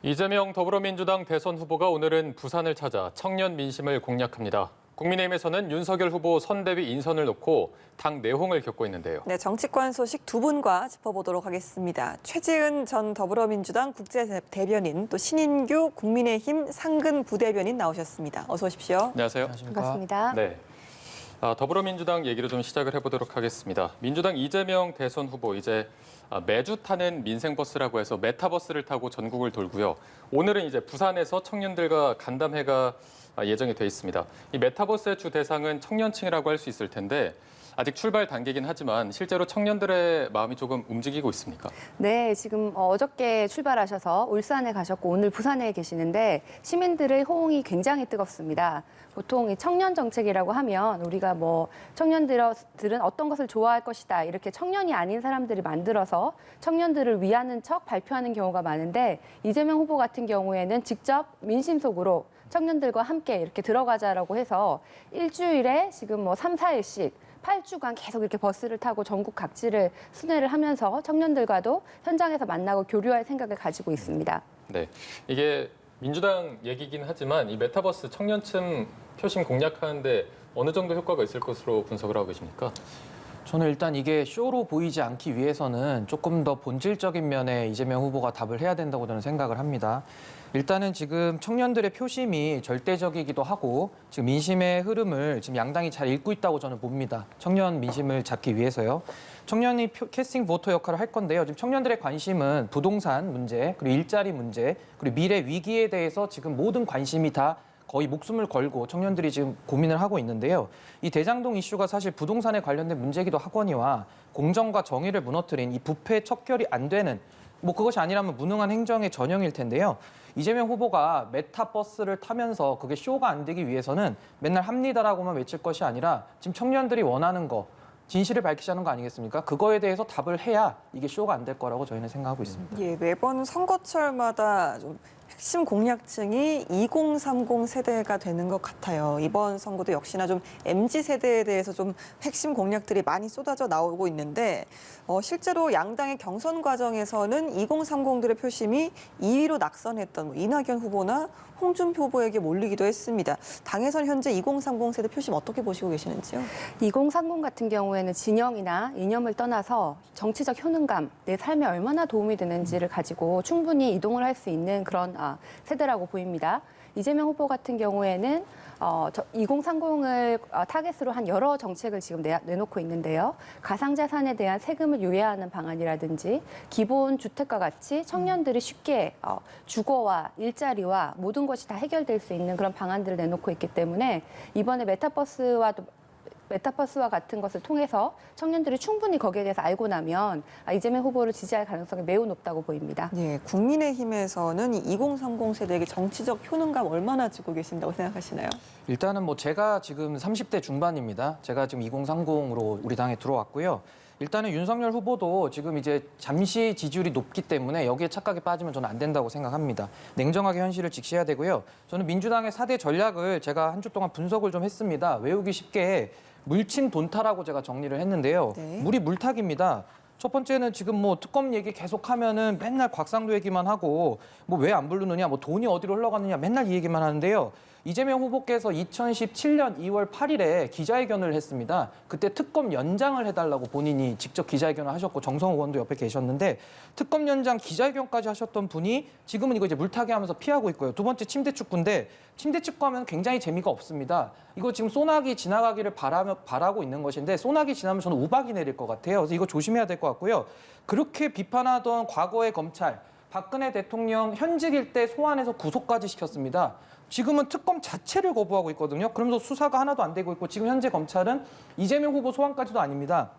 이재명 더불어민주당 대선 후보가 오늘은 부산을 찾아 청년 민심을 공략합니다. 국민의힘에서는 윤석열 후보 선대위 인선을 놓고 당 내홍을 겪고 있는데요. 네, 정치권 소식 두 분과 짚어보도록 하겠습니다. 최재은 전 더불어민주당 국제대변인, 또 신인규 국민의힘 상근 부대변인 나오셨습니다. 어서 오십시오. 안녕하세요. 반갑습니다. 네. 더불어민주당 얘기로 좀 시작을 해보도록 하겠습니다. 민주당 이재명 대선 후보 이제 매주 타는 민생버스라고 해서 메타버스를 타고 전국을 돌고요. 오늘은 이제 부산에서 청년들과 간담회가 예정이 돼 있습니다. 이 메타버스의 주 대상은 청년층이라고 할 수 있을 텐데 아직 출발 단계이긴 하지만 실제로 청년들의 마음이 조금 움직이고 있습니까? 네, 지금 어저께 출발하셔서 울산에 가셨고 오늘 부산에 계시는데 시민들의 호응이 굉장히 뜨겁습니다. 보통 이 청년 정책이라고 하면 우리가 청년들은 어떤 것을 좋아할 것이다 이렇게 청년이 아닌 사람들이 만들어서 청년들을 위하는 척 발표하는 경우가 많은데 이재명 후보 같은 경우에는 직접 민심 속으로 청년들과 함께 이렇게 들어가자라고 해서 일주일에 지금 3, 4일씩 8주간 계속 이렇게 버스를 타고 전국 각지를 순회를 하면서 청년들과도 현장에서 만나고 교류할 생각을 가지고 있습니다. 네, 이게 민주당 얘기긴 하지만 이 메타버스 청년층 표심 공략하는데 어느 정도 효과가 있을 것으로 분석을 하고 계십니까? 저는 일단 이게 쇼로 보이지 않기 위해서는 조금 더 본질적인 면에 이재명 후보가 답을 해야 된다고 저는 생각을 합니다. 일단은 지금 청년들의 표심이 절대적이기도 하고 지금 민심의 흐름을 지금 양당이 잘 읽고 있다고 저는 봅니다. 청년 민심을 잡기 위해서요. 청년이 캐스팅 보터 역할을 할 건데요. 지금 청년들의 관심은 부동산 문제, 그리고 일자리 문제, 그리고 미래 위기에 대해서 지금 모든 관심이 다 거의 목숨을 걸고 청년들이 지금 고민을 하고 있는데요. 이 대장동 이슈가 사실 부동산에 관련된 문제이기도 하거니와 공정과 정의를 무너뜨린 이 부패 척결이 안 되는 그것이 아니라면 무능한 행정의 전형일 텐데요. 이재명 후보가 메타버스를 타면서 그게 쇼가 안 되기 위해서는 맨날 합니다라고만 외칠 것이 아니라 지금 청년들이 원하는 거, 진실을 밝히자는 거 아니겠습니까? 그거에 대해서 답을 해야 이게 쇼가 안 될 거라고 저희는 생각하고 있습니다. 예, 매번 선거철마다 좀 핵심 공약층이 2030 세대가 되는 것 같아요. 이번 선거도 역시나 좀 MZ 세대에 대해서 좀 핵심 공약들이 많이 쏟아져 나오고 있는데 실제로 양당의 경선 과정에서는 2030들의 표심이 2위로 낙선했던 이낙연 후보나 홍준표 후보에게 몰리기도 했습니다. 당에서는 현재 2030 세대 표심 어떻게 보시고 계시는지요? 2030 같은 경우에는 진영이나 이념을 떠나서 정치적 효능감, 내 삶에 얼마나 도움이 되는지를 가지고 충분히 이동을 할 수 있는 그런 세대라고 보입니다. 이재명 후보 같은 경우에는 2030을 타겟으로 한 여러 정책을 지금 내놓고 있는데요. 가상자산에 대한 세금을 유예하는 방안이라든지 기본 주택과 같이 청년들이 쉽게 주거와 일자리와 모든 것이 다 해결될 수 있는 그런 방안들을 내놓고 있기 때문에 이번에 메타버스와 같은 것을 통해서 청년들이 충분히 거기에 대해서 알고 나면 이재명 후보를 지지할 가능성이 매우 높다고 보입니다. 예, 국민의힘에서는 이 2030 세대에게 정치적 효능감 얼마나 주고 계신다고 생각하시나요? 일단은 제가 지금 30대 중반입니다. 제가 지금 2030으로 우리 당에 들어왔고요. 일단은 윤석열 후보도 지금 이제 잠시 지지율이 높기 때문에 여기에 착각에 빠지면 저는 안 된다고 생각합니다. 냉정하게 현실을 직시해야 되고요. 저는 민주당의 4대 전략을 제가 한 주 동안 분석을 좀 했습니다. 외우기 쉽게 물친 돈타라고 제가 정리를 했는데요. 네. 물이 물타기입니다. 첫 번째는 지금 특검 얘기 계속하면은 맨날 곽상도 얘기만 하고 왜 안 부르느냐, 돈이 어디로 흘러가느냐 맨날 이 얘기만 하는데요. 이재명 후보께서 2017년 2월 8일에 기자회견을 했습니다. 그때 특검 연장을 해달라고 본인이 직접 기자회견을 하셨고 정성호 의원도 옆에 계셨는데 특검 연장 기자회견까지 하셨던 분이 지금은 이거 이제 물타기 하면서 피하고 있고요. 두 번째 침대 축구인데 침대 축구 하면 굉장히 재미가 없습니다. 이거 지금 소나기 지나가기를 바라고 있는 것인데 소나기 지나면 저는 우박이 내릴 것 같아요. 그래서 이거 조심해야 될 것 같고요. 그렇게 비판하던 과거의 검찰, 박근혜 대통령 현직일 때 소환해서 구속까지 시켰습니다. 지금은 특검 자체를 거부하고 있거든요. 그러면서 수사가 하나도 안 되고 있고 지금 현재 검찰은 이재명 후보 소환까지도 아닙니다.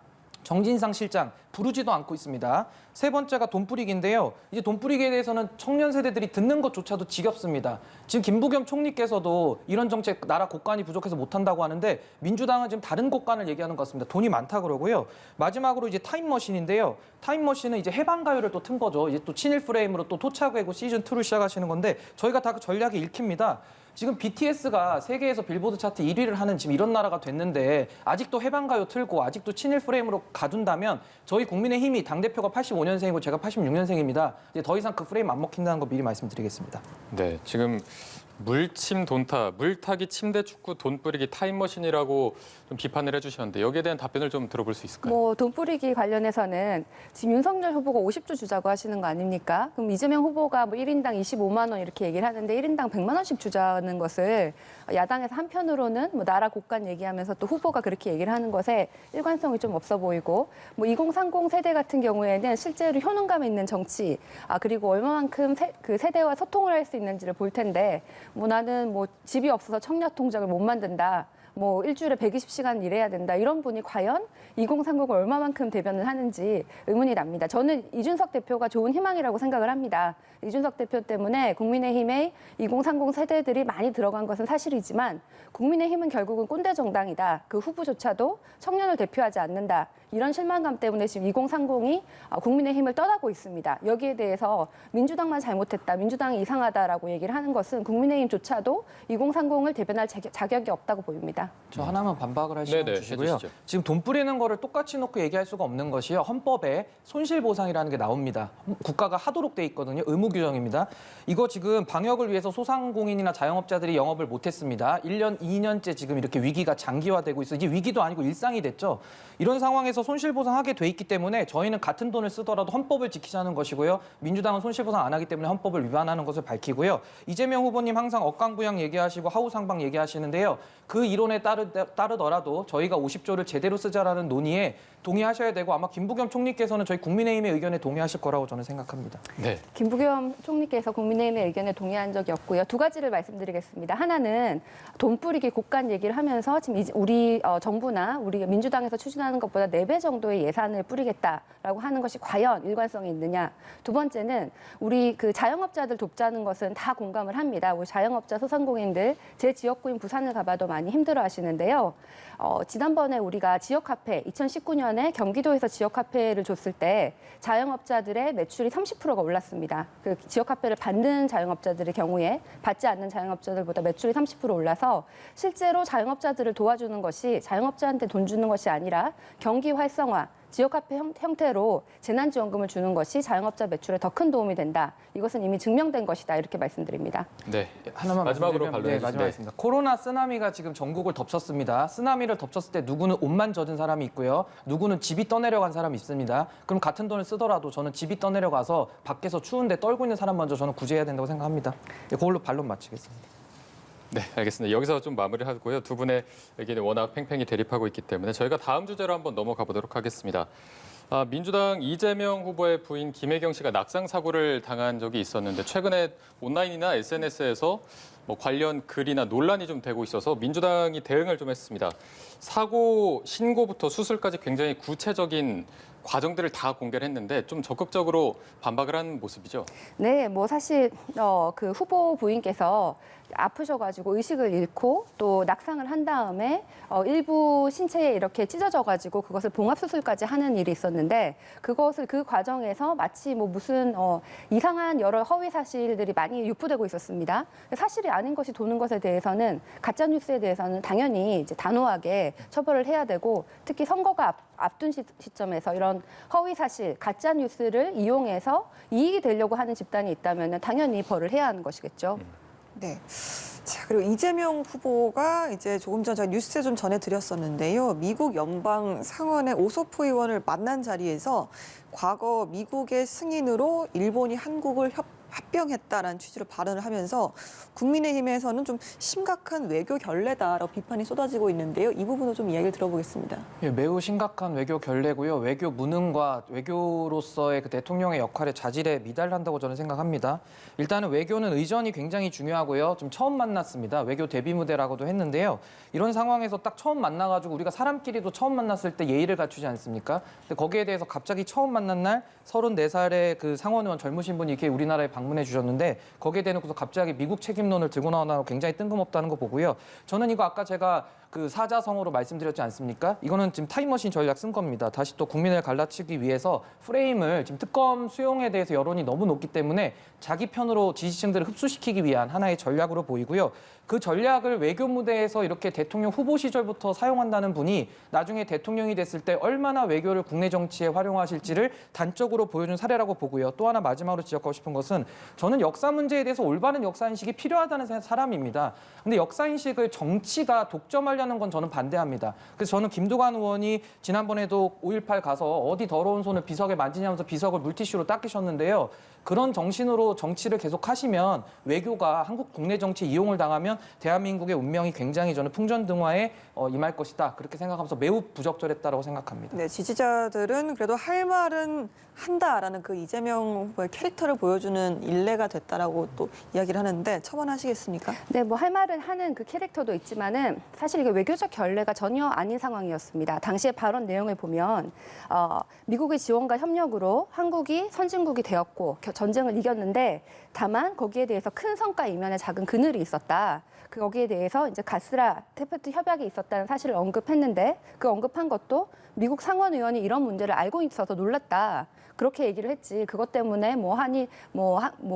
정진상 실장 부르지도 않고 있습니다. 세 번째가 돈뿌리기인데요. 이제 돈뿌리기에 대해서는 청년 세대들이 듣는 것조차도 지겹습니다. 지금 김부겸 총리께서도 이런 정책 나라 곳간이 부족해서 못한다고 하는데 민주당은 지금 다른 곳간을 얘기하는 것 같습니다. 돈이 많다 그러고요. 마지막으로 이제 타임머신인데요. 타임머신은 이제 해방가요를 또 튼 거죠. 이제 또 친일 프레임으로 또 토착외고 시즌2를 시작하시는 건데 저희가 다 그 전략이 읽힙니다. 지금 BTS가 세계에서 빌보드 차트 1위를 하는 지금 이런 나라가 됐는데 아직도 해방가요 틀고 아직도 친일 프레임으로 가둔다면 저희 국민의힘이 당대표가 85년생이고 제가 86년생입니다. 이제 더 이상 그 프레임 안 먹힌다는 거 미리 말씀드리겠습니다. 네, 지금 물침 돈타, 물타기 침대 축구 돈 뿌리기 타임머신이라고 좀 비판을 해주셨는데 여기에 대한 답변을 좀 들어볼 수 있을까요? 뭐 돈 뿌리기 관련해서는 지금 윤석열 후보가 50조 주자고 하시는 거 아닙니까? 그럼 이재명 후보가 뭐 1인당 25만 원 이렇게 얘기를 하는데 1인당 100만 원씩 주자는 것을 야당에서 한편으로는 뭐 나라 곳간 얘기하면서 또 후보가 그렇게 얘기를 하는 것에 일관성이 좀 없어 보이고 뭐 2030 세대 같은 경우에는 실제로 효능감 있는 정치 그리고 얼마만큼 그 세대와 소통을 할 수 있는지를 볼 텐데 뭐 나는 뭐 집이 없어서 청약 통장을 못 만든다. 뭐 일주일에 120시간 일해야 된다. 이런 분이 과연 2030을 얼마만큼 대변을 하는지 의문이 납니다. 저는 이준석 대표가 좋은 희망이라고 생각을 합니다. 이준석 대표 때문에 국민의힘의 2030 세대들이 많이 들어간 것은 사실이지만 국민의힘은 결국은 꼰대 정당이다. 그 후보조차도 청년을 대표하지 않는다. 이런 실망감 때문에 지금 2030이 국민의힘을 떠나고 있습니다. 여기에 대해서 민주당만 잘못했다, 민주당이 이상하다라고 얘기를 하는 것은 국민의힘조차도 2030을 대변할 자격이 없다고 보입니다. 저 하나만 반박을 할 시간 네네, 주시고요. 해주시죠. 지금 돈 뿌리는 거를 똑같이 놓고 얘기할 수가 없는 것이요. 헌법에 손실보상이라는 게 나옵니다. 국가가 하도록 돼 있거든요. 의무 규정입니다. 이거 지금 방역을 위해서 소상공인이나 자영업자들이 영업을 못했습니다. 1년, 2년째 지금 이렇게 위기가 장기화되고 있어요. 이게 위기도 아니고 일상이 됐죠. 이런 상황에서 손실보상하게 돼 있기 때문에 저희는 같은 돈을 쓰더라도 헌법을 지키자는 것이고요. 민주당은 손실보상 안 하기 때문에 헌법을 위반하는 것을 밝히고요. 이재명 후보님 항상 억강부양 얘기하시고 하우상방 얘기하시는데요. 그 이론에 따르더라도 저희가 50조를 제대로 쓰자라는 논의에 동의하셔야 되고 아마 김부겸 총리께서는 저희 국민의힘의 의견에 동의하실 거라고 저는 생각합니다. 네. 김부겸 총리께서 국민의힘의 의견에 동의한 적이 없고요. 두 가지를 말씀드리겠습니다. 하나는 돈 뿌리기 곳간 얘기를 하면서 지금 우리 정부나 우리 민주당에서 추진하는 것보다 4배 정도의 예산을 뿌리겠다라고 하는 것이 과연 일관성이 있느냐. 두 번째는 우리 그 자영업자들 돕자는 것은 다 공감을 합니다. 우리 자영업자 소상공인들 제 지역구인 부산을 가봐도 많이 힘들어 하시는데요. 지난번에 우리가 지역 카페 2019년에 경기도에서 지역 카페를 줬을 때 자영업자들의 매출이 30%가 올랐습니다. 그 지역 카페를 받는 자영업자들의 경우에 받지 않는 자영업자들보다 매출이 30% 올라서 실제로 자영업자들을 도와주는 것이 자영업자한테 돈 주는 것이 아니라 경기 활성화, 지역 카페 형태로 재난지원금을 주는 것이 자영업자 매출에 더 큰 도움이 된다. 이것은 이미 증명된 것이다. 이렇게 말씀드립니다. 네. 하나만 마지막으로 말씀드리면, 반론해 주시죠. 마지막이겠습니다. 코로나 쓰나미가 지금 전국을 덮쳤습니다. 쓰나미를 덮쳤을 때 누구는 옷만 젖은 사람이 있고요. 누구는 집이 떠내려간 사람이 있습니다. 그럼 같은 돈을 쓰더라도 저는 집이 떠내려가서 밖에서 추운데 떨고 있는 사람 먼저 저는 구제해야 된다고 생각합니다. 그걸로 반론 마치겠습니다. 네, 알겠습니다. 여기서 좀 마무리하고요. 두 분의 의견이 워낙 팽팽히 대립하고 있기 때문에 저희가 다음 주제로 한번 넘어가 보도록 하겠습니다. 민주당 이재명 후보의 부인 김혜경 씨가 낙상 사고를 당한 적이 있었는데 최근에 온라인이나 SNS에서 뭐 관련 글이나 논란이 좀 되고 있어서 민주당이 대응을 좀 했습니다. 사고 신고부터 수술까지 굉장히 구체적인 과정들을 다 공개를 했는데 좀 적극적으로 반박을 한 모습이죠. 네, 뭐 사실 그 후보 부인께서 아프셔가지고 의식을 잃고 또 낙상을 한 다음에 일부 신체에 이렇게 찢어져가지고 그것을 봉합 수술까지 하는 일이 있었는데 그것을 그 과정에서 마치 뭐 무슨 이상한 여러 허위 사실들이 많이 유포되고 있었습니다. 사실이 아닌 것이 도는 것에 대해서는 가짜 뉴스에 대해서는 당연히 이제 단호하게 처벌을 해야 되고 특히 선거가 앞둔 시점에서 이런 허위 사실, 가짜 뉴스를 이용해서 이익이 되려고 하는 집단이 있다면 당연히 벌을 해야 하는 것이겠죠. 네. 자, 그리고 이재명 후보가 이제 조금 전 제가 뉴스에 좀 전해드렸었는데요. 미국 연방 상원의 오소프 의원을 만난 자리에서 과거 미국의 승인으로 일본이 한국을 합병했다라는 취지로 발언을 하면서 국민의힘에서는 좀 심각한 외교 결례다라고 비판이 쏟아지고 있는데요. 이 부분도 좀 이야기를 들어보겠습니다. 예, 매우 심각한 외교 결례고요. 외교 무능과 외교로서의 그 대통령의 역할에 자질에 미달한다고 저는 생각합니다. 일단은 외교는 의전이 굉장히 중요하고요. 좀 처음 만났습니다. 외교 데뷔 무대라고도 했는데요. 이런 상황에서 딱 처음 만나가지고 우리가 사람끼리도 처음 만났을 때 예의를 갖추지 않습니까? 근데 거기에 대해서 갑자기 처음 만난 날 34살의 그 상원 의원 젊으신 분이 이렇게 우리나라에 방문해 주셨는데 거기에 대해서 갑자기 미국 책임론을 들고 나오나 굉장히 뜬금없다는 거 보고요. 저는 이거 아까 제가 그 사자성어로 말씀드렸지 않습니까? 이거는 지금 타임머신 전략 쓴 겁니다. 다시 또 국민을 갈라치기 위해서 프레임을 지금 특검 수용에 대해서 여론이 너무 높기 때문에 자기 편으로 지지층들을 흡수시키기 위한 하나의 전략으로 보이고요. 그 전략을 외교 무대에서 이렇게 대통령 후보 시절부터 사용한다는 분이 나중에 대통령이 됐을 때 얼마나 외교를 국내 정치에 활용하실지를 단적으로 보여준 사례라고 보고요. 또 하나 마지막으로 지적하고 싶은 것은 저는 역사 문제에 대해서 올바른 역사인식이 필요하다는 사람입니다. 근데 역사인식을 정치가 독점하려는 건 저는 반대합니다. 그래서 저는 김두관 의원이 지난번에도 5.18 가서 어디 더러운 손을 비석에 만지냐면서 비석을 물티슈로 닦으셨는데요. 그런 정신으로 정치를 계속 하시면 외교가 한국 국내 정치 이용을 당하면 대한민국의 운명이 굉장히 저는 풍전등화에 임할 것이다. 그렇게 생각하면서 매우 부적절했다고 생각합니다. 네, 지지자들은 그래도 할 말은 한다라는 그 이재명 후보의 캐릭터를 보여주는 일례가 됐다라고 또 이야기를 하는데 첨언하시겠습니까? 네, 뭐 할 말은 하는 그 캐릭터도 있지만은 사실 이게 외교적 결례가 전혀 아닌 상황이었습니다. 당시의 발언 내용을 보면 미국의 지원과 협력으로 한국이 선진국이 되었고 전쟁을 이겼는데 다만 거기에 대해서 큰 성과 이면에 작은 그늘이 있었다. 거기에 대해서 이제 가스라 테프트 협약이 있었다는 사실을 언급했는데 그 언급한 것도 미국 상원 의원이 이런 문제를 알고 있어서 놀랐다. 그렇게 얘기를 했지. 그것 때문에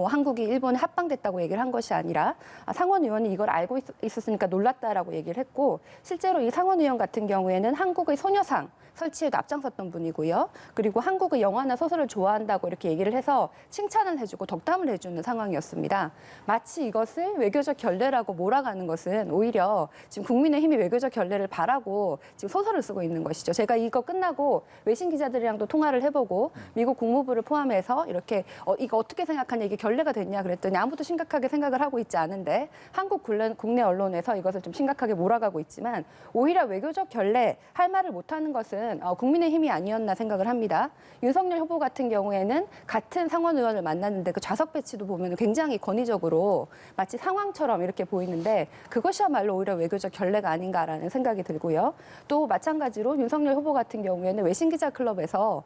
한국이 일본에 합방됐다고 얘기를 한 것이 아니라 상원 의원이 이걸 알고 있었으니까 놀랐다라고 얘기를 했고 실제로 이 상원 의원 같은 경우에는 한국의 소녀상 설치에도 앞장섰던 분이고요. 그리고 한국의 영화나 소설을 좋아한다고 이렇게 얘기를 해서 칭찬을 해주고 덕담을 해주는 상황이었습니다. 마치 이것을 외교적 결례라고 몰아가는 것은 오히려 지금 국민의힘이 외교적 결례를 바라고 지금 소설을 쓰고 있는 것이죠. 제가 이거 끝나고 외신 기자들이랑도 통화를 해보고 미국 국무부를 포함해서 이렇게 이거 어떻게 생각하냐 이게 결례가 됐냐 그랬더니 아무도 심각하게 생각을 하고 있지 않은데 한국 국내 언론에서 이것을 좀 심각하게 몰아가고 있지만 오히려 외교적 결례 할 말을 못하는 것은 국민의힘이 아니었나 생각을 합니다. 윤석열 후보 같은 경우에는 같은 상원 의원을 만났는데 그 좌석 배치도 보면 굉장히 권위적으로 마치 상황처럼 이렇게 보이는데 그것이야말로 오히려 외교적 결례가 아닌가라는 생각이 들고요. 또 마찬가지로 윤석열 후보 같은 경우에는 외신기자클럽에서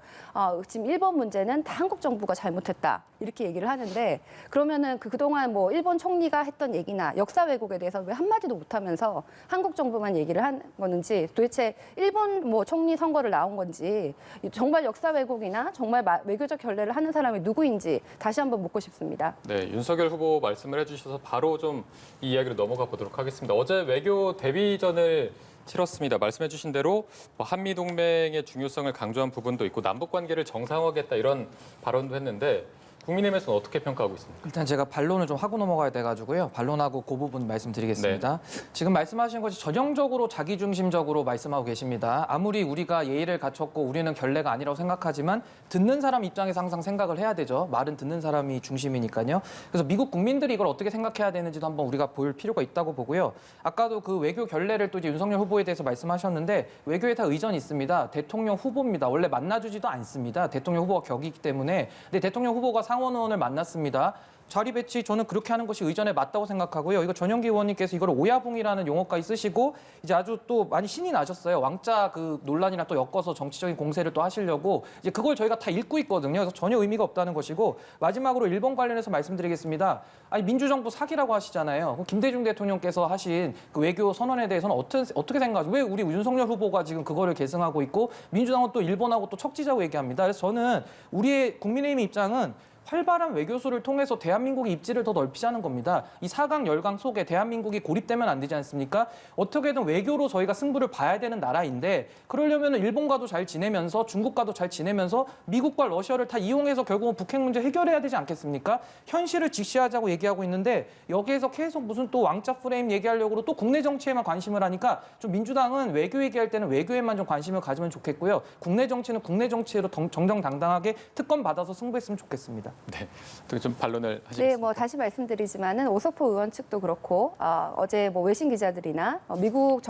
지금 일본 문제는 다 한국 정부가 잘못했다 이렇게 얘기를 하는데 그러면은 그동안 뭐 일본 총리가 했던 얘기나 역사 왜곡에 대해서 왜 한마디도 못하면서 한국 정부만 얘기를 한 건지 도대체 일본 뭐 총리 선거를 나온 건지 정말 역사 왜곡이나 정말 외교적 결례를 하는 사람이 누구인지 다시 한번 묻고 싶습니다. 네, 윤석열 후보 말씀을 해주셔서 바로 좀 이 이야기로 넘어가 보도록 하겠습니다. 어제 외교 데뷔전을 치렀습니다. 말씀해주신 대로 한미 동맹의 중요성을 강조한 부분도 있고 남북 관계를 정상화하겠다 이런 발언도 했는데 국민의힘에서는 어떻게 평가하고 있습니까? 일단 제가 반론을 좀 하고 넘어가야 돼가지고요. 반론하고 그 부분 말씀드리겠습니다. 지금 말씀하신 것이 전형적으로 자기중심적으로 말씀하고 계십니다. 아무리 우리가 예의를 갖췄고 우리는 결례가 아니라고 생각하지만 듣는 사람 입장에서 항상 생각을 해야 되죠. 말은 듣는 사람이 중심이니까요. 그래서 미국 국민들이 이걸 어떻게 생각해야 되는지도 한번 우리가 볼 필요가 있다고 보고요. 아까도 그 외교 결례를 또 이제 윤석열 후보에 대해서 말씀하셨는데 외교에 다 의전이 있습니다. 대통령 후보입니다. 원래 만나주지도 않습니다. 대통령 후보가 격이기 때문에. 근데 대통령 후보가 상원 의원을 만났습니다. 자리 배치 저는 그렇게 하는 것이 의전에 맞다고 생각하고요. 이거 전영기 의원님께서 이걸 오야붕이라는 용어까지 쓰시고 이제 아주 또 많이 신이 나셨어요. 왕자 그 논란이랑 또 엮어서 정치적인 공세를 또 하시려고 이제 그걸 저희가 다 읽고 있거든요. 그래서 전혀 의미가 없다는 것이고 마지막으로 일본 관련해서 말씀드리겠습니다. 아니 민주정부 사기라고 하시잖아요. 김대중 대통령께서 하신 그 외교 선언에 대해서는 어떻게 생각하세요? 왜 우리 윤석열 후보가 지금 그거를 계승하고 있고 민주당은 또 일본하고 또 척지자고 얘기합니다. 그래서 저는 우리의 국민의힘의 입장은 활발한 외교수를 통해서 대한민국의 입지를 더 넓히자는 겁니다. 이 4강 열강 속에 대한민국이 고립되면 안 되지 않습니까? 어떻게든 외교로 저희가 승부를 봐야 되는 나라인데 그러려면 일본과도 잘 지내면서 중국과도 잘 지내면서 미국과 러시아를 다 이용해서 결국은 북핵 문제 해결해야 되지 않겠습니까? 현실을 직시하자고 얘기하고 있는데 여기에서 계속 무슨 또 왕자 프레임 얘기하려고 또 국내 정치에만 관심을 하니까 좀 민주당은 외교 얘기할 때는 외교에만 좀 관심을 가지면 좋겠고요. 국내 정치는 국내 정치로 정정당당하게 특검 받아서 승부했으면 좋겠습니다. 네, 어떻게 좀 반론을 하시겠습니까? 네, 뭐 다시 말씀드리지만은 오소포 의원 측도 그렇고 어제 뭐 외신 기자들이나 미국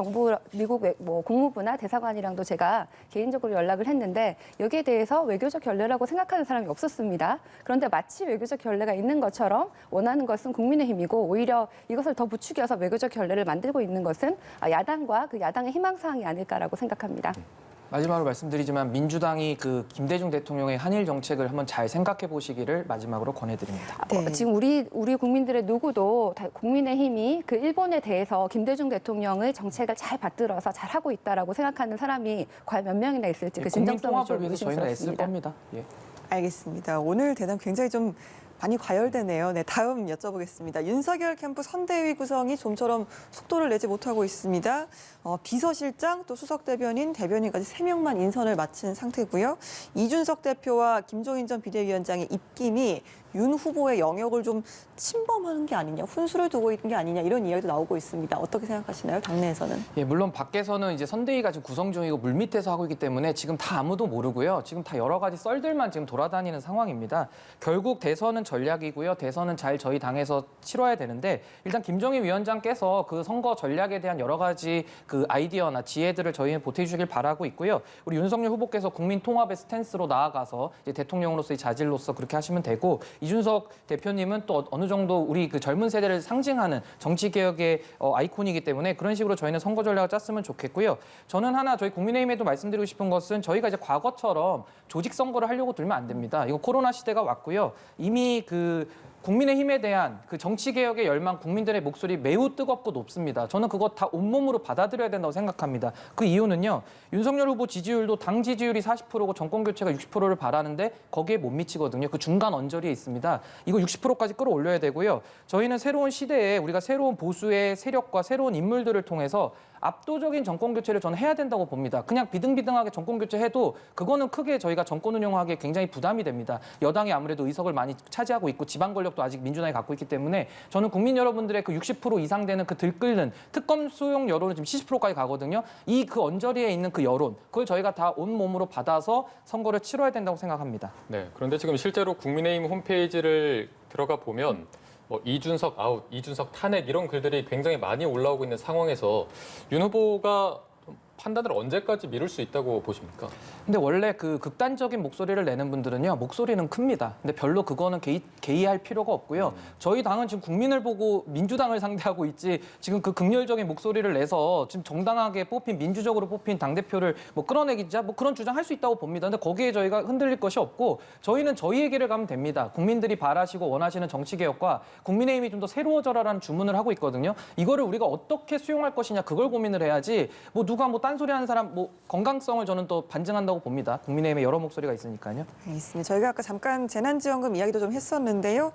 뭐 국무부나 대사관이랑도 제가 개인적으로 연락을 했는데 여기에 대해서 외교적 결례라고 생각하는 사람이 없었습니다. 그런데 마치 외교적 결례가 있는 것처럼 원하는 것은 국민의힘이고 오히려 이것을 더 부추겨서 외교적 결례를 만들고 있는 것은 야당과 그 야당의 희망사항이 아닐까라고 생각합니다. 마지막으로 말씀드리지만 민주당이 그 김대중 대통령의 한일 정책을 한번 잘 생각해 보시기를 마지막으로 권해드립니다. 네. 지금 우리 국민들의 누구도 국민의힘이 그 일본에 대해서 김대중 대통령의 정책을 잘 받들어서 잘 하고 있다라고 생각하는 사람이 과연 몇 명이나 있을지 그 국민 진정성이 통합을 좀 위해서 저희는 애쓸 의심스럽습니다. 겁니다. 예. 알겠습니다. 오늘 대담 굉장히 좀 많이 과열되네요. 네, 다음 여쭤보겠습니다. 윤석열 캠프 선대위 구성이 좀처럼 속도를 내지 못하고 있습니다. 비서실장 또 수석 대변인, 대변인까지 3명만 인선을 마친 상태고요. 이준석 대표와 김종인 전 비대위원장의 입김이 윤 후보의 영역을 좀 침범하는 게 아니냐, 훈수를 두고 있는 게 아니냐 이런 이야기도 나오고 있습니다. 어떻게 생각하시나요? 당내에서는? 예, 물론 밖에서는 이제 선대위가 지금 구성 중이고 물밑에서 하고 있기 때문에 지금 다 아무도 모르고요. 지금 다 여러 가지 썰들만 지금 돌아다니는 상황입니다. 결국 대선은 전략이고요. 대선은 잘 저희 당에서 치러야 되는데 일단 김종인 위원장께서 그 선거 전략에 대한 여러 가지 그 아이디어나 지혜들을 저희는 보태주시길 바라고 있고요. 우리 윤석열 후보께서 국민 통합의 스탠스로 나아가서 이제 대통령으로서의 자질로서 그렇게 하시면 되고 이준석 대표님은 또 어느 정도 우리 그 젊은 세대를 상징하는 정치 개혁의 아이콘이기 때문에 그런 식으로 저희는 선거 전략을 짰으면 좋겠고요. 저는 하나 저희 국민의힘에도 말씀드리고 싶은 것은 저희가 이제 과거처럼 조직 선거를 하려고 들면 안 됩니다. 이거 코로나 시대가 왔고요. 이미 그 국민의힘에 대한 그 정치개혁의 열망, 국민들의 목소리 매우 뜨겁고 높습니다. 저는 그거 다 온몸으로 받아들여야 된다고 생각합니다. 그 이유는요. 윤석열 후보 지지율도 당 지지율이 40%고 정권교체가 60%를 바라는데 거기에 못 미치거든요. 그 중간 언저리에 있습니다. 이거 60%까지 끌어올려야 되고요. 저희는 새로운 시대에 우리가 새로운 보수의 세력과 새로운 인물들을 통해서 압도적인 정권 교체를 저는 해야 된다고 봅니다. 그냥 비등비등하게 정권 교체해도 그거는 크게 저희가 정권 운영하기에 굉장히 부담이 됩니다. 여당이 아무래도 의석을 많이 차지하고 있고 지방 권력도 아직 민주당이 갖고 있기 때문에 저는 국민 여러분들의 그 60% 이상 되는 그 들끓는 특검 수용 여론은 지금 70%까지 가거든요. 이 그 언저리에 있는 그 여론, 그걸 저희가 다 온몸으로 받아서 선거를 치러야 된다고 생각합니다. 네, 그런데 지금 실제로 국민의힘 홈페이지를 들어가 보면 이준석 아웃, 이준석 탄핵 이런 글들이 굉장히 많이 올라오고 있는 상황에서 윤 후보가 판단을 언제까지 미룰 수 있다고 보십니까? 근데 원래 그 극단적인 목소리를 내는 분들은요, 목소리는 큽니다. 근데 별로 그거는 개의할 필요가 없고요. 저희 당은 지금 국민을 보고 민주당을 상대하고 있지 지금 그 극렬적인 목소리를 내서 지금 정당하게 뽑힌 민주적으로 뽑힌 당대표를 뭐 끌어내기자 뭐 그런 주장할 수 있다고 봅니다. 근데 거기에 저희가 흔들릴 것이 없고 저희는 저희의 길을 가면 됩니다. 국민들이 바라시고 원하시는 정치개혁과 국민의힘이 좀 더 새로워져라라는 주문을 하고 있거든요. 이거를 우리가 어떻게 수용할 것이냐 그걸 고민을 해야지 뭐 누가 뭐 딴소리 하는 사람 뭐 건강성을 저는 또 반증한다고 봅니다. 국민의힘의 여러 목소리가 있으니까요. 알겠습니다. 저희가 아까 잠깐 재난지원금 이야기도 좀 했었는데요.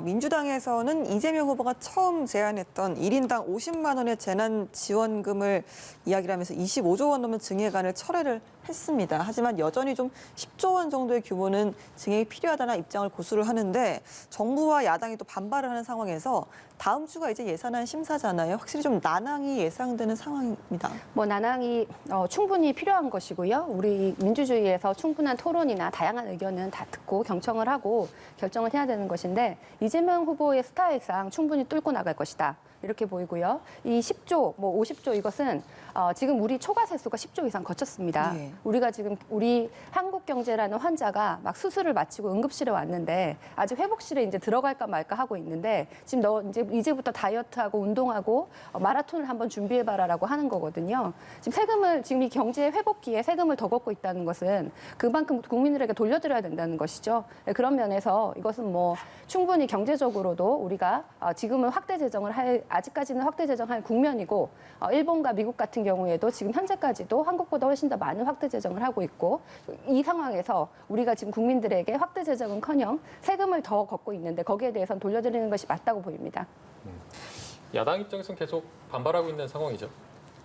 민주당에서는 이재명 후보가 처음 제안했던 1인당 50만 원의 재난지원금을 이야기를 하면서 25조 원 넘는 증액안을 철회를 했습니다. 하지만 여전히 좀 10조 원 정도의 규모는 증액이 필요하다는 입장을 고수를 하는데 정부와 야당이 또 반발을 하는 상황에서 다음 주가 이제 예산안 심사잖아요. 확실히 좀 난항이 예상되는 상황입니다. 뭐 난항이 충분히 필요한 것이고요. 우리 민주주의에서 충분한 토론이나 다양한 의견은 다 듣고 경청을 하고 결정을 해야 되는 것인데 이재명 후보의 스타일상 충분히 뚫고 나갈 것이다. 이렇게 보이고요. 이 10조, 뭐 50조 이것은 지금 우리 초과 세수가 10조 이상 거쳤습니다. 예. 우리가 지금 우리 한국경제라는 환자가 막 수술을 마치고 응급실에 왔는데 아직 회복실에 이제 들어갈까 말까 하고 있는데 지금 너 이제부터 다이어트하고 운동하고 마라톤을 한번 준비해봐라라고 하는 거거든요. 지금 이 경제 회복기에 세금을 더 걷고 있다는 것은 그만큼 국민들에게 돌려드려야 된다는 것이죠. 네, 그런 면에서 이것은 뭐 충분히 경제적으로도 우리가 지금은 아직까지는 확대 재정할 국면이고 일본과 미국 같은 경우에도 지금 현재까지도 한국보다 훨씬 더 많은 확대 재정을 하고 있고 이 상황에서 우리가 지금 국민들에게 확대 재정은커녕 세금을 더 걷고 있는데 거기에 대해서는 돌려드리는 것이 맞다고 보입니다. 야당 입장에서는 계속 반발하고 있는 상황이죠.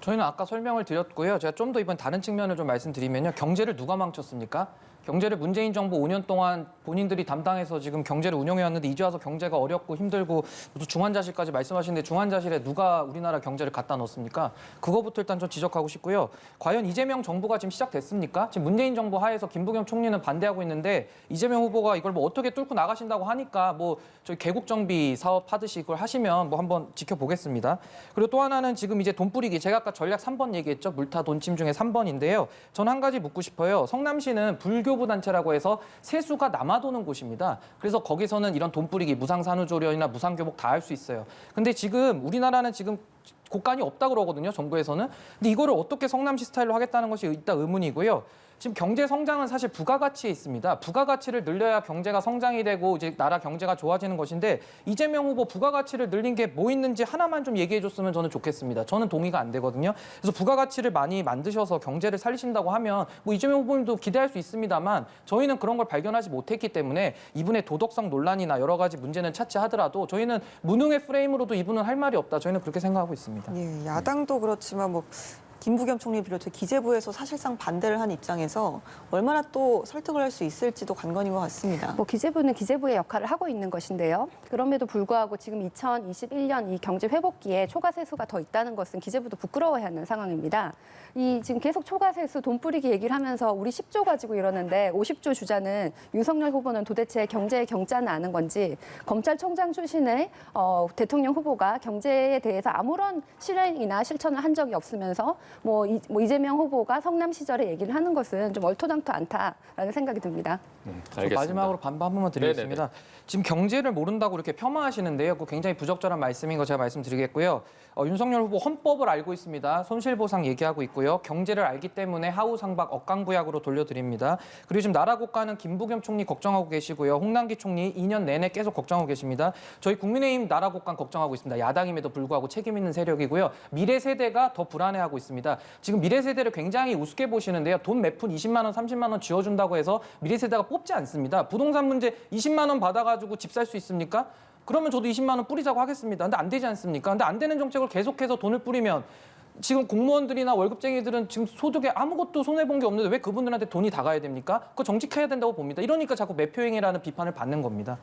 저희는 아까 설명을 드렸고요. 제가 좀 더 이번 다른 측면을 좀 말씀드리면요. 경제를 누가 망쳤습니까? 경제를 문재인 정부 5년 동안 본인들이 담당해서 지금 경제를 운영해왔는데 이제 와서 경제가 어렵고 힘들고 또 중환자실까지 말씀하시는데 중환자실에 누가 우리나라 경제를 갖다 넣습니까? 그거부터 일단 좀 지적하고 싶고요. 과연 이재명 정부가 지금 시작됐습니까? 지금 문재인 정부 하에서 김부겸 총리는 반대하고 있는데 이재명 후보가 이걸 뭐 어떻게 뚫고 나가신다고 하니까 뭐 저희 계곡정비 사업 하듯이 그걸 하시면 뭐 한번 지켜보겠습니다. 그리고 또 하나는 지금 이제 돈 뿌리기. 제가 아까 전략 3번 얘기했죠. 물타 돈침 중에 3번인데요. 전 한 가지 묻고 싶어요. 성남시는 불교부 단체라고 해서 세수가 남아도는 곳입니다. 그래서 거기서는 이런 돈 뿌리기, 무상산후조리원이나 무상교복 다 할 수 있어요. 근데 지금 우리나라는 지금 곳간이 없다 그러거든요. 정부에서는. 근데 이거를 어떻게 성남시 스타일로 하겠다는 것이 일단 의문이고요. 지금 경제 성장은 사실 부가가치에 있습니다. 부가가치를 늘려야 경제가 성장이 되고 이제 나라 경제가 좋아지는 것인데 이재명 후보 부가가치를 늘린 게 뭐 있는지 하나만 좀 얘기해 줬으면 저는 좋겠습니다. 저는 동의가 안 되거든요. 그래서 부가가치를 많이 만드셔서 경제를 살리신다고 하면 뭐 이재명 후보님도 기대할 수 있습니다만 저희는 그런 걸 발견하지 못했기 때문에 이분의 도덕성 논란이나 여러 가지 문제는 차치하더라도 저희는 무능의 프레임으로도 이분은 할 말이 없다. 저희는 그렇게 생각하고 있습니다. 예, 야당도 그렇지만 뭐 김부겸 총리 비롯해 기재부에서 사실상 반대를 한 입장에서 얼마나 또 설득을 할 수 있을지도 관건인 것 같습니다. 뭐 기재부는 기재부의 역할을 하고 있는 것인데요. 그럼에도 불구하고 지금 2021년 이 경제 회복기에 초과세수가 더 있다는 것은 기재부도 부끄러워해야 하는 상황입니다. 이 지금 계속 초과세수 돈 뿌리기 얘기를 하면서 우리 10조 가지고 이러는데 50조 주자는 윤석열 후보는 도대체 경제의 경자는 아는 건지 검찰총장 출신의 대통령 후보가 경제에 대해서 아무런 실행이나 실천을 한 적이 없으면서 뭐 이재명 후보가 성남 시절에 얘기를 하는 것은 좀 얼토당토 않다라는 생각이 듭니다. 알겠습니다. 마지막으로 반박 한 번만 드리겠습니다. 지금 경제를 모른다고 이렇게 폄하하시는데요. 그거 굉장히 부적절한 말씀인 거 제가 말씀드리겠고요. 윤석열 후보 헌법을 알고 있습니다. 손실보상 얘기하고 있고요. 경제를 알기 때문에 하우상박 억강부약으로 돌려드립니다. 그리고 지금 나라 국가는 김부겸 총리 걱정하고 계시고요. 홍남기 총리 2년 내내 계속 걱정하고 계십니다. 저희 국민의힘 나라 국가 걱정하고 있습니다. 야당임에도 불구하고 책임 있는 세력이고요. 미래 세대가 더 불안해하고 있습니다. 지금 미래 세대를 굉장히 우습게 보시는데요. 돈 몇 푼 20만 원, 30만 원 쥐어준다고 해서 미래 세대가 뽑지 않습니다. 부동산 문제 20만 원 받아가지고 집 살 수 있습니까? 그러면 저도 20만 원 뿌리자고 하겠습니다. 근데 안 되지 않습니까? 근데 안 되는 정책을 계속해서 돈을 뿌리면 지금 공무원들이나 월급쟁이들은 지금 소득에 아무것도 손해본 게 없는데 왜 그분들한테 돈이 다 가야 됩니까? 그거 정직해야 된다고 봅니다. 이러니까 자꾸 매표행위라는 비판을 받는 겁니다.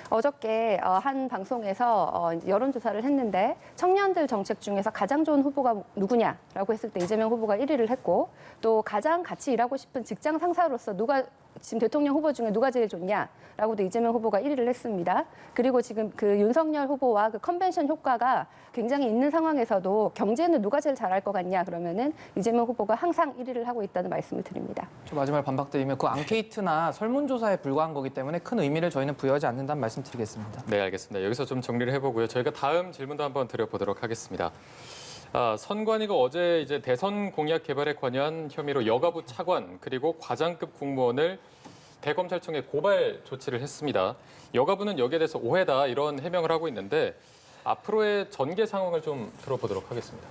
어저께 한 방송에서 여론조사를 했는데 청년들 정책 중에서 가장 좋은 후보가 누구냐라고 했을 때 이재명 후보가 1위를 했고 또 가장 같이 일하고 싶은 직장 상사로서 누가 지금 대통령 후보 중에 누가 제일 좋냐라고도 이재명 후보가 1위를 했습니다. 그리고 지금 그 윤석열 후보와 그 컨벤션 효과가 굉장히 있는 상황에서도 경제는 누가 제일 잘할 것 같냐 그러면은 이재명 후보가 항상 1위를 하고 있다는 말씀을 드립니다. 저 마지막에 반박드리면 그 앙케이트나 설문조사에 불과한 거기 때문에 큰 의미를 저희는 부여하지 않는다는 말씀드리겠습니다. 네, 알겠습니다. 여기서 좀 정리를 해보고요. 저희가 다음 질문도 한번 드려보도록 하겠습니다. 선관위가 어제 이제 대선 공약 개발에 관여한 혐의로 여가부 차관 그리고 과장급 공무원을 대검찰청에 고발 조치를 했습니다. 여가부는 여기에 대해서 오해다 이런 해명을 하고 있는데 앞으로의 전개 상황을 좀 들어보도록 하겠습니다.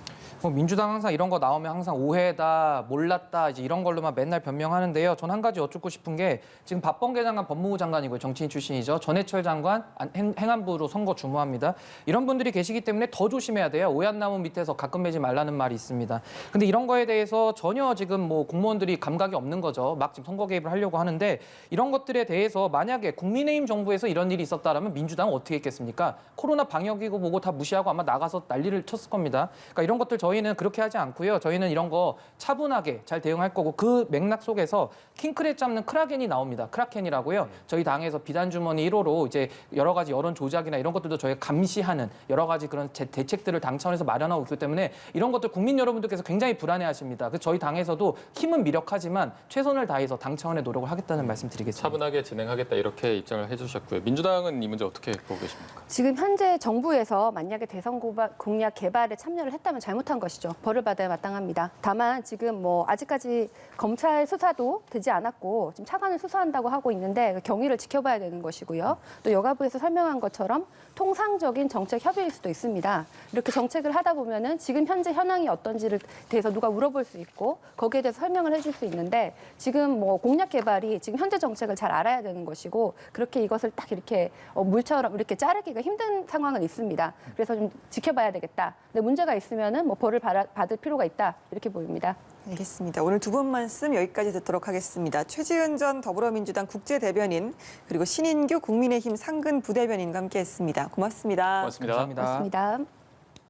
민주당 항상 이런 거 나오면 항상 오해다, 몰랐다 이제 이런 걸로만 맨날 변명하는데요. 전 한 가지 여쭙고 싶은 게 지금 박범계 장관 법무부 장관이고요. 정치인 출신이죠. 전해철 장관 행안부로 선거 주무합니다. 이런 분들이 계시기 때문에 더 조심해야 돼요. 오얏나무 밑에서 가끔 매지 말라는 말이 있습니다. 근데 이런 거에 대해서 전혀 지금 뭐 공무원들이 감각이 없는 거죠. 막 지금 선거 개입을 하려고 하는데 이런 것들에 대해서 만약에 국민의힘 정부에서 이런 일이 있었다라면 민주당은 어떻게 했겠습니까? 코로나 방역이고 뭐고 다 무시하고 아마 나가서 난리를 쳤을 겁니다. 그러니까 이런 것들 저희는 그렇게 하지 않고요. 저희는 이런 거 차분하게 잘 대응할 거고 그 맥락 속에서 킹크랩 잡는 크라겐이 나옵니다. 크라켄이라고요. 저희 당에서 비단주머니 1호로 이제 여러 가지 여론 조작이나 이런 것들도 저희가 감시하는 여러 가지 그런 대책들을 당 차원에서 마련하고 있기 때문에 이런 것들 국민 여러분들께서 굉장히 불안해하십니다. 그래서 저희 당에서도 힘은 미력하지만 최선을 다해서 당 차원의 노력을 하겠다는 말씀 드리겠습니다. 차분하게 진행하겠다 이렇게 입장을 해주셨고요. 민주당은 이 문제 어떻게 보고 계십니까? 지금 현재 정부에서 만약에 대선 공약 개발에 참여를 했다면 잘못한 것이죠. 벌을 받아야 마땅합니다. 다만 지금 뭐 아직까지 검찰 수사도 되지 않았고 지금 차관을 수사한다고 하고 있는데 그 경위를 지켜봐야 되는 것이고요. 또 여가부에서 설명한 것처럼 통상적인 정책 협의일 수도 있습니다. 이렇게 정책을 하다 보면은 지금 현재 현황이 어떤지를 대해서 누가 물어볼 수 있고 거기에 대해서 설명을 해줄 수 있는데 지금 뭐 공약 개발이 지금 현재 정책을 잘 알아야 되는 것이고 그렇게 이것을 딱 이렇게 물처럼 이렇게 자르기가 힘든 상황은 있습니다. 그래서 좀 지켜봐야 되겠다. 근데 문제가 있으면은 뭐 벌을 받을 필요가 있다 이렇게 보입니다. 알겠습니다. 오늘 두 분 말씀 여기까지 듣도록 하겠습니다. 최지은 전 더불어민주당 국제대변인 그리고 신인규 국민의힘 상근 부대변인과 함께했습니다. 고맙습니다. 고맙습니다. 감사합니다. 고맙습니다.